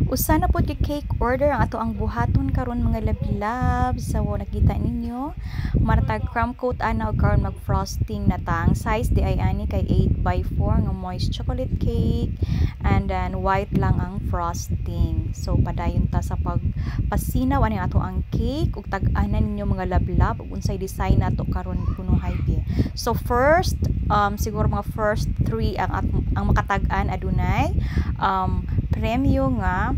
Usa na pod kay cake order ang ato ang buhaton karon mga labilab. So nakita ninyo, maratag crumb coat ana og karon mag frosting na ta. Ang size di ay ani kay 8x4 nga moist chocolate cake, and then white lang ang frosting. So padayon ta sa pagpasinaw ani ato ang cake ug tag-anan ninyo mga lablab ug unsay design nato karon kuno hype. So first, siguro mga first 3 ang makatag-an adunay premyo nga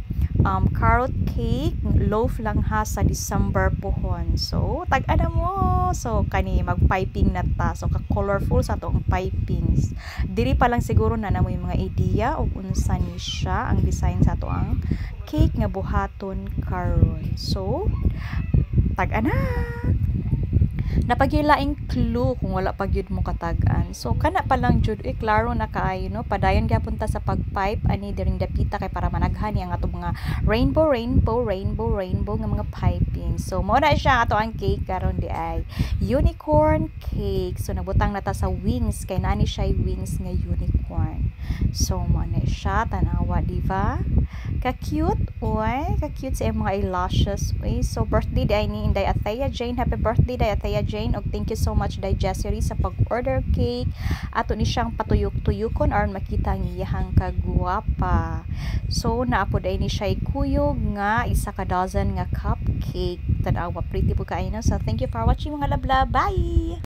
carrot cake loaf lang ha sa December pohon. So tag-ana mo. So kani mag-piping na ta. So ka-colorful sa atong pipings. Diri pa lang siguro na namoy mga idea og unsa ni siya ang design sa ato ang cake nga buhaton karon. So tag-ana. Napagilaing clue kung wala pa gyud mo katag-an. So kana pa lang jud klaro na kaayo no, padayon gyapon ta sa pagpipe ani diring dapita kay para managhan ang ato mga rainbow nga mga piping. So mao na siya ato ang cake karon di ay unicorn cake. So nabutang na ta sa wings kay nani siya wings nga unicorn. So mao na siya tanawa di ba? Ka-cute, oy, ka-cute sa mga eyelashes. Oy, so birthday day ni Inday Athea Jane. Happy birthday day Athea Jane. Og thank you so much Day Jessery sa pag-order cake. Ato ni siyang patuyok-tuyokon aron makita ang iyang kagwapa. So naapod ay ni siya kuyog nga isa ka dozen nga cupcake. Tanawa pretty po kayo no. So thank you for watching mga labla. Bye.